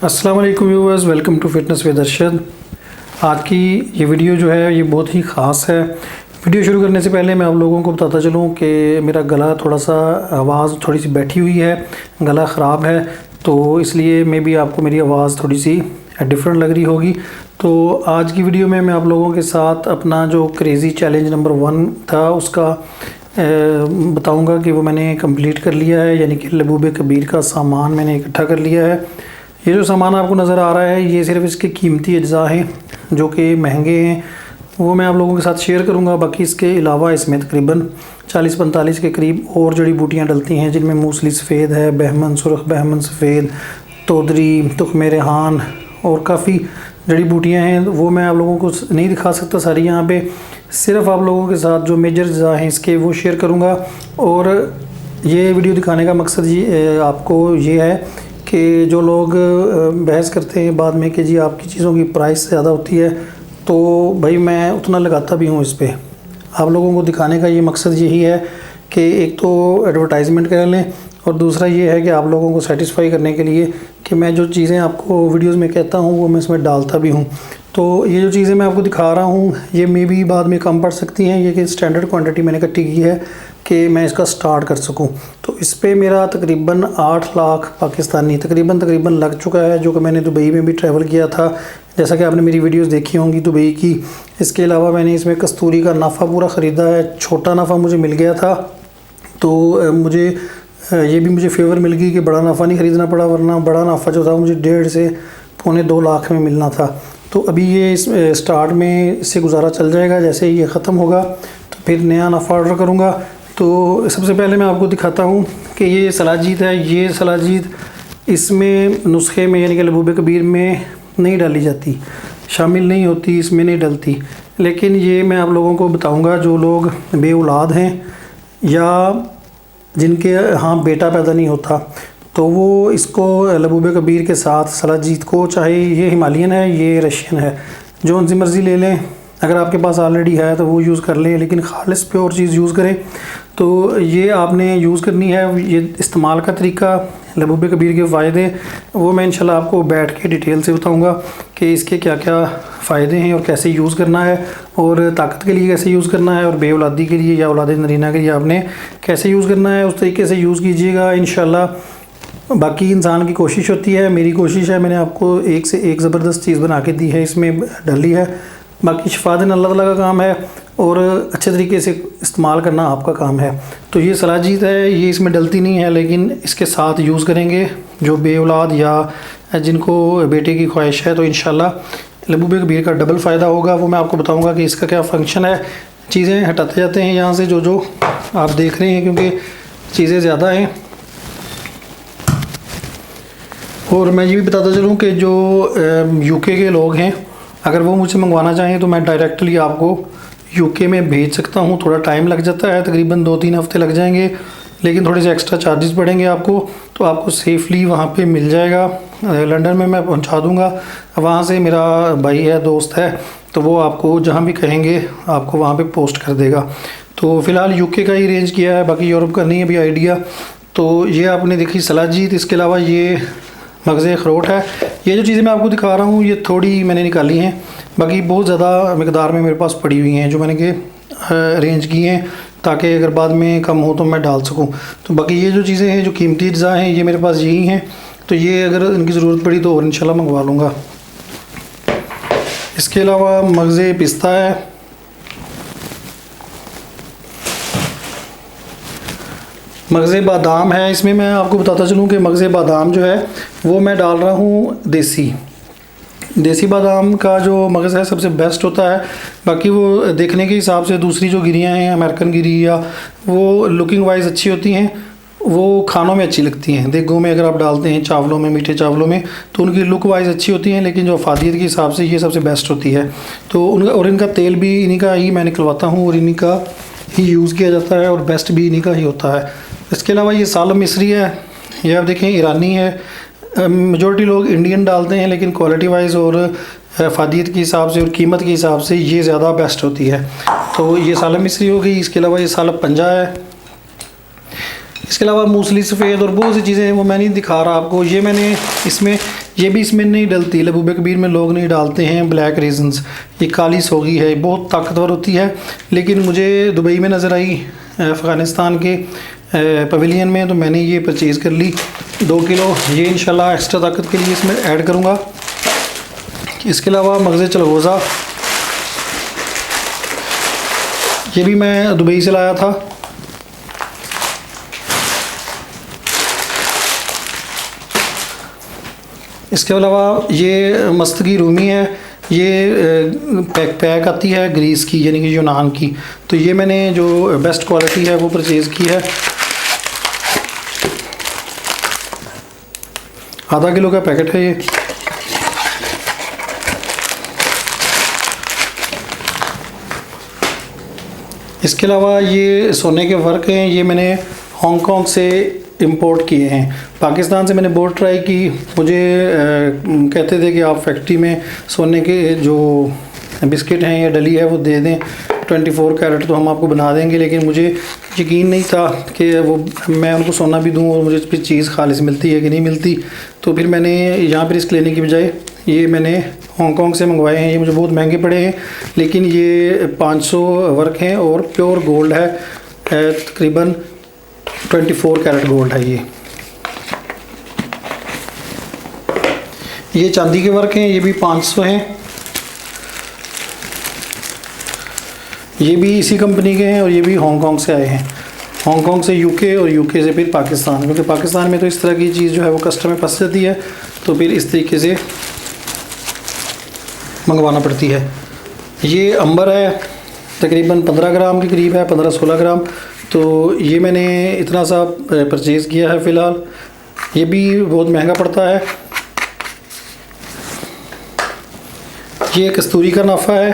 अस्सलाम वालेकुम viewers, welcome to fitness with Arshad. आज की ये वीडियो जो है ये बहुत ही ख़ास है। वीडियो शुरू करने से पहले मैं आप लोगों को बताता चलूँ कि मेरा गला थोड़ा सा आवाज़ थोड़ी सी बैठी हुई है, गला ख़राब है, तो इसलिए मे भी आपको मेरी आवाज़ थोड़ी सी डिफरेंट लग रही होगी। तो आज की वीडियो में मैं आप लोगों के साथ अपना जो क्रेज़ी चैलेंज नंबर 1 था उसका बताऊंगा कि वो मैंने कंप्लीट कर लिया है, यानी कि लबूब कबीर का सामान मैंने इकट्ठा कर लिया है। ये जो सामान आपको नज़र आ रहा है ये सिर्फ इसके कीमती अज्जा हैं जो कि महंगे हैं, वो मैं आप लोगों के साथ शेयर करूंगा। बाकी इसके अलावा इसमें तकरीबन 40-45 के करीब और जड़ी बूटियाँ डलती हैं, जिनमें मूसली सफ़ेद है, बहमन सुरख, बहमन सफ़ेद, तोदरी, तुख्मे रेहान और काफ़ी जड़ी बूटियाँ हैं। वो मैं आप लोगों को नहीं दिखा सकता सारी यहाँ पे, सिर्फ आप लोगों के साथ जो मेजर अज्जा हैं इसके वो शेयर करूँगा। और ये वीडियो दिखाने का मकसद ये आपको ये है कि जो लोग बहस करते हैं बाद में कि जी आपकी चीज़ों की प्राइस ज़्यादा होती है, तो भाई मैं उतना लगाता भी हूँ इस पर। आप लोगों को दिखाने का ये मकसद यही है कि एक तो एडवर्टाइजमेंट कर लें और दूसरा ये है कि आप लोगों को सेटिस्फाई करने के लिए कि मैं जो चीज़ें आपको वीडियोस में कहता हूँ वो मैं इसमें डालता भी हूँ। तो ये जो चीज़ें मैं आपको दिखा रहा हूँ ये मे भी बाद में कम पड़ सकती हैं, ये कि स्टैंडर्ड क्वांटिटी मैंने इकट्ठी की है कि मैं इसका स्टार्ट कर सकूं। तो इस पे मेरा तकरीबन 8 लाख पाकिस्तानी तकरीबन लग चुका है, जो कि मैंने दुबई में भी ट्रैवल किया था, जैसा कि आपने मेरी वीडियोस देखी होंगी दुबई की। इसके अलावा मैंने इसमें कस्तूरी का नाफ़ा पूरा ख़रीदा है, छोटा नाफ़ा मुझे मिल गया था, तो मुझे ये भी मुझे फेवर मिल गई कि बड़ा नाफ़ा नहीं ख़रीदना पड़ा, वरना बड़ा नाफ़ा जो था मुझे 1.5 से पौने 2 लाख में मिलना था। तो अभी ये इस स्टार्ट में इससे गुजारा चल जाएगा, जैसे ही ये ख़त्म होगा तो फिर नया नाफ़ा ऑर्डर करूँगा। तो सबसे पहले मैं आपको दिखाता हूँ कि ये सलाजीत है। ये सलाजीत इसमें नुस्खे में यानी कि लबूब कबीर में नहीं डाली जाती, शामिल नहीं होती, इसमें नहीं डलती। लेकिन ये मैं आप लोगों को बताऊँगा जो लोग बे औलाद हैं या जिनके यहाँ बेटा पैदा नहीं होता, तो वो इसको लबूब कबीर के साथ सलाजीत को, चाहे ये हिमालयन है ये रशियन है, जो उनसे मर्ज़ी ले लें। अगर आपके पास ऑलरेडी है तो वो यूज़ कर लें, लेकिन खालिस प्योर चीज़ यूज़ करें। तो ये आपने यूज़ करनी है। ये इस्तेमाल का तरीका, लबूब कबीर के फ़ायदे, वो मैं इंशाल्लाह आपको बैठ के डिटेल से बताऊंगा कि इसके क्या क्या फ़ायदे हैं और कैसे यूज़ करना है, और ताकत के लिए कैसे यूज़ करना है, और बे औलादी के लिए या औलाद नरीना के लिए आपने कैसे यूज़ करना है, उस तरीके से यूज़ कीजिएगा इंशाल्लाह। बाकी इंसान की कोशिश होती है, मेरी कोशिश है, मैंने आपको एक से एक ज़बरदस्त चीज़ बना के दी है, इसमें डली है। बाकी शिफा देना अल्लाह ताला का काम है और अच्छे तरीके से इस्तेमाल करना आपका काम है। तो ये सलाजीत है, ये इसमें डलती नहीं है, लेकिन इसके साथ यूज़ करेंगे जो बे औलाद या जिनको बेटे की ख्वाहिश है, तो इंशाल्लाह लबूब कबीर का डबल फ़ायदा होगा। वो मैं आपको बताऊंगा कि इसका क्या फ़ंक्शन है। चीज़ें हटाते जाते हैं यहाँ से जो आप देख रहे हैं, क्योंकि चीज़ें ज़्यादा हैं। और मैं ये भी बताता चलूँ कि जो यूके के लोग हैं, अगर वो मुझसे मंगवाना चाहें तो मैं डायरेक्टली आपको यूके में भेज सकता हूँ। थोड़ा टाइम लग जाता है, तकरीबन 2-3 हफ़्ते लग जाएंगे, लेकिन थोड़े से एक्स्ट्रा चार्जेस पड़ेंगे आपको, तो आपको सेफ़ली वहाँ पे मिल जाएगा। लंदन में मैं पहुँचा दूँगा, वहाँ से मेरा भाई है, दोस्त है, तो वो आपको जहाँ भी कहेंगे आपको वहाँ पे पोस्ट कर देगा। तो फ़िलहाल यूके का ही अरेंज किया है, बाकी यूरोप का नहीं है अभी आइडिया। तो ये आपने देखी सलाजीत, इसके अलावा ये मगज़े अखरोट है। ये जो चीज़ें मैं आपको दिखा रहा हूँ ये थोड़ी मैंने निकाली हैं, बाकी बहुत ज़्यादा मिकदार में मेरे पास पड़ी हुई हैं जो मैंने के अरेंज की हैं, ताकि अगर बाद में कम हो तो मैं डाल सकूं। तो बाकी ये जो चीज़ें हैं जो कीमती अज्जा हैं ये मेरे पास यही हैं, तो ये अगर इनकी ज़रूरत पड़ी तो और इंशाल्लाह मंगवा लूँगा। इसके अलावा मगज़े पिस्ता है, मगज़े बादाम है। इसमें मैं आपको बताता चलूँ कि मगज़े बादाम जो है वो मैं डाल रहा हूँ देसी बादाम का जो मगज़ है सबसे बेस्ट होता है। बाकी वो देखने के हिसाब से दूसरी जो गिरियाँ हैं, अमेरिकन गिरी या वो लुकिंग वाइज अच्छी होती हैं, वो खानों में अच्छी लगती हैं। देगों में अगर आप डालते हैं चावलों में, मीठे चावलों में, तो उनकी लुक वाइज अच्छी होती हैं, लेकिन जो अफादियत के हिसाब से ये सबसे बेस्ट होती है। तो उनका और इनका तेल भी इन्हीं का ही मैं निकलवाता हूँ और इन्हीं का ही यूज़ किया जाता है, और बेस्ट भी इन्हीं का ही होता है। इसके अलावा ये सालम मिस्री है, ये आप देखें ईरानी है। मेजॉरिटी लोग इंडियन डालते हैं, लेकिन क्वालिटी वाइज और अफादियत के हिसाब से और कीमत के हिसाब से ये ज़्यादा बेस्ट होती है। तो ये सालम मिस्री हो गई। इसके अलावा ये सालब पंजा है। इसके अलावा मूसली सफ़ेद और बहुत सी चीज़ें हैं, वो मैं नहीं दिखा रहा आपको। ये मैंने इसमें, ये भी इसमें नहीं डलती, लबूबे कबीर में लोग नहीं डालते हैं ब्लैक रेजन्स। ये काली सोगी है, बहुत ताकतवर होती है, लेकिन मुझे दुबई में नज़र आई अफ़गानिस्तान के पवेलियन में, तो मैंने ये परचेज़ कर ली 2 किलो। ये इंशाल्लाह एक्स्ट्रा ताकत के लिए इसमें ऐड करूँगा। इसके अलावा मगज़ चलगोज़ा, ये भी मैं दुबई से लाया था। इसके अलावा ये मस्तगी रूमी है, ये पैक आती है ग्रीस की, यानी कि यूनान की। तो ये मैंने जो बेस्ट क्वालिटी है वो परचेज़ की है। आधा किलो का पैकेट है ये। इसके अलावा ये सोने के वर्क हैं, ये मैंने हांगकांग से इंपोर्ट किए हैं। पाकिस्तान से मैंने बहुत ट्राई की, मुझे कहते थे कि आप फैक्ट्री में सोने के जो बिस्किट हैं या डली है वो दे दें, 24 कैरेट तो हम आपको बना देंगे। लेकिन मुझे यकीन नहीं था कि वो मैं उनको सोना भी दूं और मुझे फिर चीज़ खालिस मिलती है कि नहीं मिलती। तो फिर मैंने यहाँ पर रिस्क लेने की बजाय ये मैंने हांगकांग से मंगवाए हैं। ये मुझे बहुत महंगे पड़े हैं, लेकिन ये 500 वर्क हैं और प्योर गोल्ड है, तकरीबन 24 कैरेट गोल्ड है। ये चांदी के वर्क हैं, ये भी 500 हैं। ये भी इसी कंपनी के हैं और ये भी हांगकांग से आए हैं, हांगकांग से यूके और यूके से फिर पाकिस्तान, क्योंकि पाकिस्तान में तो इस तरह की चीज़ जो है वो कस्टम में फंस जाती है, तो फिर इस तरीके से मंगवाना पड़ती है। ये अंबर है, तकरीबन 15 ग्राम के करीब है, 15-16 ग्राम। तो ये मैंने इतना सा परचेज़ किया है फ़िलहाल। ये भी बहुत महंगा पड़ता है। ये कस्तूरी का नाफा है,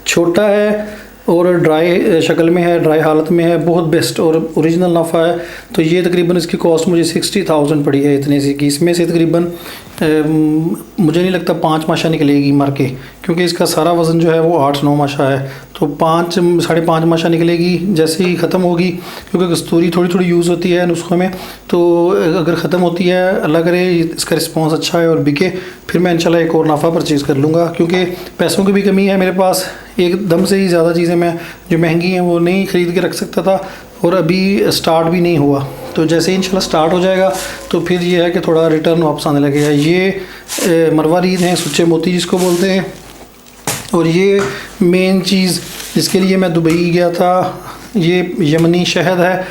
छोटा है और ड्राई शक्ल में है, ड्राई हालत में है, बहुत बेस्ट और ओरिजिनल नाफा है। तो ये तकरीबन इसकी कॉस्ट मुझे 60,000 पड़ी है इतने सी की। इसमें से तकरीबन मुझे नहीं लगता 5 माशा निकलेगी मर के, क्योंकि इसका सारा वज़न जो है वो 8-9 माशा है। तो 5-5.5 माशा निकलेगी जैसे ही ख़त्म होगी, क्योंकि कस्तूरी थोड़ी थोड़ी यूज़ होती है नुस्खों में। तो अगर ख़त्म होती है, अल्लाह करे इसका रिस्पॉन्स अच्छा है और बिके, फिर मैं इंशाल्लाह एक और नाफा परचेज़ कर लूँगा, क्योंकि पैसों की भी कमी है मेरे पास। एकदम से ही ज़्यादा चीज़ें मैं जो महंगी हैं वो नहीं ख़रीद के रख सकता था, और अभी स्टार्ट भी नहीं हुआ। तो जैसे ही इंशाल्लाह स्टार्ट हो जाएगा तो फिर ये है कि थोड़ा रिटर्न वापस आने लगेगा। ये मरवा रीद हैं, सुच्चे मोती जिसको बोलते हैं। और ये मेन चीज़ जिसके लिए मैं दुबई गया था, ये यमनी शहद है,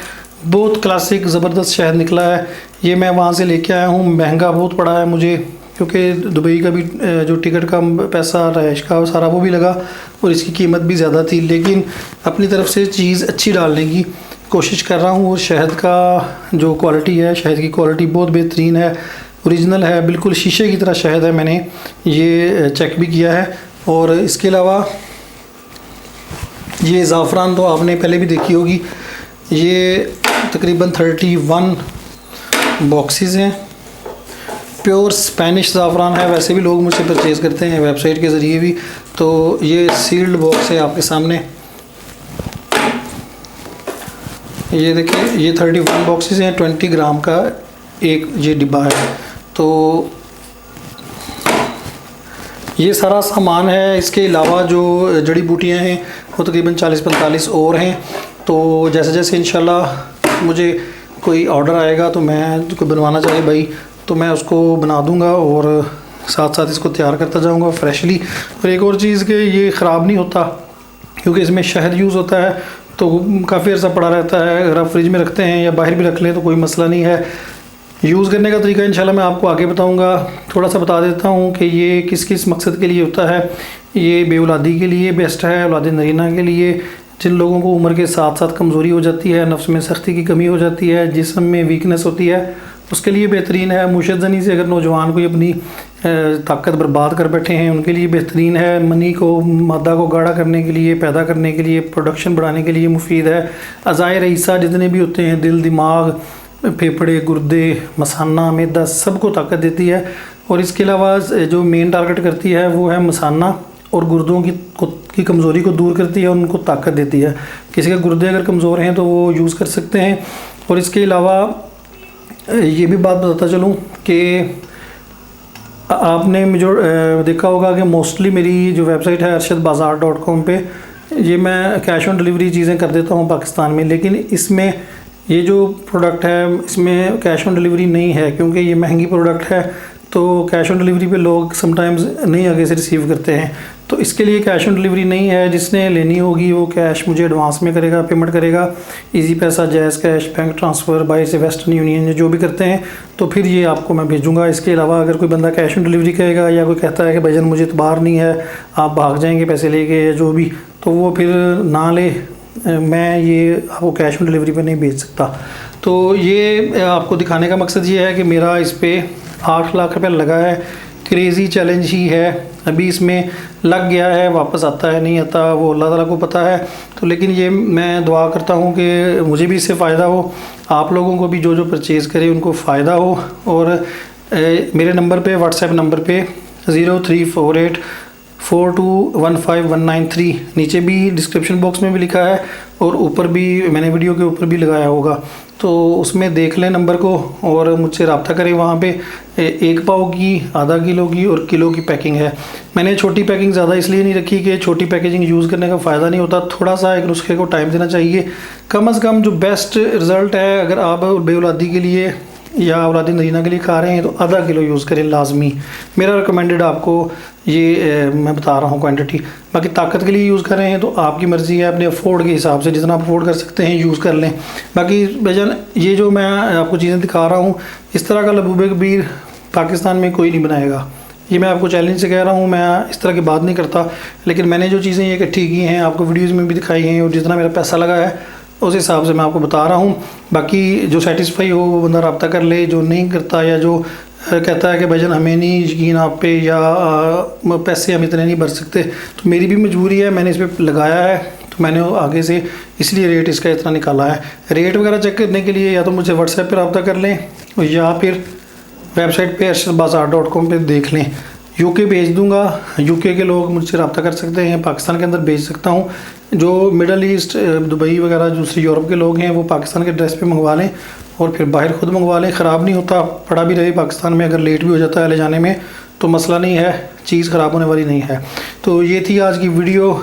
बहुत क्लासिक ज़बरदस्त शहद निकला है। ये मैं वहाँ से लेके आया हूँ, महंगा बहुत पड़ा है मुझे, क्योंकि दुबई का भी जो टिकट का पैसा, रहाइश का सारा वो भी लगा और इसकी कीमत भी ज़्यादा थी। लेकिन अपनी तरफ से चीज़ अच्छी डालने की कोशिश कर रहा हूँ। और शहद का जो क्वालिटी है, शहद की क्वालिटी बहुत बेहतरीन है, ओरिजिनल है, बिल्कुल शीशे की तरह शहद है। मैंने ये चेक भी किया है। और इसके अलावा ये ज़ाफ़रान तो आपने पहले भी देखी होगी, ये तकरीबन 31 बॉक्सेस हैं। प्योर स्पेनिश ज़ाफ़रान है, वैसे भी लोग मुझसे परचेज़ करते हैं वेबसाइट के ज़रिए भी। तो ये सील्ड बॉक्स है आपके सामने, ये देखिए, ये 31 बॉक्सेस हैं, 20 ग्राम का एक ये डिब्बा है। तो ये सारा सामान है। इसके अलावा जो जड़ी बूटियां हैं वो तकरीबन 40-45 और हैं। तो जैसे जैसे इंशाल्लाह मुझे कोई ऑर्डर आएगा तो मैं कोई बनवाना चाहे भाई तो मैं उसको बना दूंगा और साथ साथ इसको तैयार करता जाऊंगा फ्रेशली। और एक और चीज़ कि ये ख़राब नहीं होता, क्योंकि इसमें शहद यूज़ होता है, तो काफ़ी अर्सा पड़ा रहता है। अगर आप फ्रिज में रखते हैं या बाहर भी रख लें तो कोई मसला नहीं है। यूज़ करने का तरीका इंशाल्लाह मैं आपको आगे बताऊंगा। थोड़ा सा बता देता हूं कि ये किस किस मकसद के लिए होता है। ये बेऔलादी के लिए बेस्ट है, औलाद नरीना के लिए, जिन लोगों को उम्र के साथ साथ कमज़ोरी हो जाती है, नफ्स में सख्ती की कमी हो जाती है, जिस्म में वीकनेस होती है, उसके लिए बेहतरीन है। मुशज़नी से अगर नौजवान कोई अपनी ताकत बर्बाद कर बैठे हैं उनके लिए बेहतरीन है। मनी को, मादा को गाढ़ा करने के लिए, पैदा करने के लिए, प्रोडक्शन बढ़ाने के लिए मुफीद है। अज़ाए रईसा जितने भी होते हैं, दिल, दिमाग, फेफड़े, गुर्दे, मसाना, मैदा, सबको ताकत देती है। और इसके अलावा जो मेन टारगेट करती है वो है मसाना और गुर्दों की कमज़ोरी को दूर करती है और उनको ताकत देती है। किसी के गुर्दे अगर कमज़ोर हैं तो वो यूज़ कर सकते हैं। और इसके अलावा ये भी बात बताता चलूँ कि आपने जो देखा होगा कि मोस्टली मेरी जो वेबसाइट है arshadbazaar.com पे ये मैं कैश ऑन डिलीवरी चीज़ें कर देता हूँ पाकिस्तान में, लेकिन इसमें ये जो प्रोडक्ट है इसमें कैश ऑन डिलीवरी नहीं है, क्योंकि ये महंगी प्रोडक्ट है तो कैश ऑन डिलीवरी पे लोग समटाइम्स नहीं आगे से रिसीव करते हैं। तो इसके लिए कैश ऑन डिलीवरी नहीं है। जिसने लेनी होगी वो कैश मुझे एडवांस में करेगा, पेमेंट करेगा, इजी पैसा, जैज़ कैश, बैंक ट्रांसफ़र, बाहर से वेस्टर्न यूनियन जो भी करते हैं, तो फिर ये आपको मैं भेजूँगा। इसके अलावा अगर कोई बंदा कैश ऑन डिलीवरी करेगा या कोई कहता है कि भाईजान मुझे इतबार नहीं है, आप भाग जाएंगे पैसे लेके या जो भी, तो वो फिर ना ले, मैं ये आपको कैश ऑन डिलीवरी पे नहीं भेज सकता। तो ये आपको दिखाने का मकसद ये है कि मेरा इस पर 8 लाख रुपये लगा है। क्रेज़ी चैलेंज ही है, अभी इसमें लग गया है, वापस आता है नहीं आता वो अल्लाह ताला को पता है। तो लेकिन ये मैं दुआ करता हूँ कि मुझे भी इससे फ़ायदा हो, आप लोगों को भी जो परचेज़ करे उनको फ़ायदा हो। और मेरे नंबर पे, व्हाट्सएप नंबर पे 0348 4215 नीचे भी डिस्क्रिप्शन बॉक्स में भी लिखा है और ऊपर भी मैंने वीडियो के ऊपर भी लगाया होगा, तो उसमें देख लें नंबर को और मुझसे रब्ता करें। वहाँ पे 1 पाव की, आधा किलो की और किलो की पैकिंग है। मैंने छोटी पैकिंग ज़्यादा इसलिए नहीं रखी कि छोटी पैकेजिंग यूज़ करने का फ़ायदा नहीं होता, थोड़ा सा एक नुस्खे को टाइम देना चाहिए। कम से कम जो बेस्ट रिज़ल्ट है, अगर आप बेऔलादी के लिए या औलादी नरीना के लिए खा रहे हैं तो आधा किलो यूज़ करें लाजमी। मेरा रिकमेंडेड आपको ये मैं बता रहा हूँ क्वांटिटी। बाकी ताकत के लिए यूज़ कर रहे हैं तो आपकी मर्ज़ी है, अपने अफोर्ड के हिसाब से जितना आप अफोर्ड कर सकते हैं यूज़ कर लें। बाकी भाईजान ये जो मैं आपको चीज़ें दिखा रहा हूँ, इस तरह का लबूबे कबीर पाकिस्तान में कोई नहीं बनाएगा। ये मैं आपको चैलेंज से कह रहा हूँ, मैं इस तरह की बात नहीं करता, लेकिन मैंने जो चीज़ें ये इकट्ठी की हैं आपको वीडियोज़ में भी दिखाई हैं और जितना मेरा पैसा लगा है उस हिसाब से मैं आपको बता रहा हूँ। बाकी जो सेटिस्फाई हो वो बंदा रब्ता कर ले, जो नहीं करता या जो कहता है कि भाईजान हमें नहीं यकीन आप पे या पैसे हम इतने नहीं भर सकते, तो मेरी भी मजबूरी है, मैंने इस पर लगाया है तो मैंने आगे से इसलिए रेट इसका इतना निकाला है। रेट वगैरह चेक करने के लिए या तो मुझे व्हाट्सएप पर रब्ता कर लें या फिर वेबसाइट पे arshadbazaar.com पे देख लें। यूके भेज दूंगा, यूके के लोग मुझसे रब्ता कर सकते हैं, पाकिस्तान के अंदर भेज सकता हूँ। जो मिडल ईस्ट, दुबई वगैरह दूसरे यूरोप के लोग हैं वो पाकिस्तान के एड्रेस पे मंगवा लें और फिर बाहर खुद मंगवा लें। ख़राब नहीं होता, पड़ा भी रहे पाकिस्तान में, अगर लेट भी हो जाता है ले जाने में तो मसला नहीं है, चीज़ ख़राब होने वाली नहीं है। तो ये थी आज की वीडियो।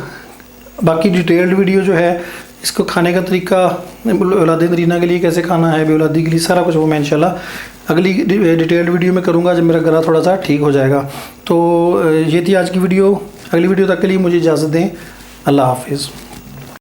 बाकी डिटेल्ड वीडियो जो है इसको खाने का तरीका, औलाद नरीना के लिए कैसे खाना है, बेऔलादी के लिए, सारा कुछ वो मैं इंशाल्लाह अगली डिटेल्ड वीडियो में करूँगा जब मेरा गला थोड़ा सा ठीक हो जाएगा। तो ये थी आज की वीडियो। अगली वीडियो तक के लिए मुझे इजाज़त दें। अल्लाह हाफिज़।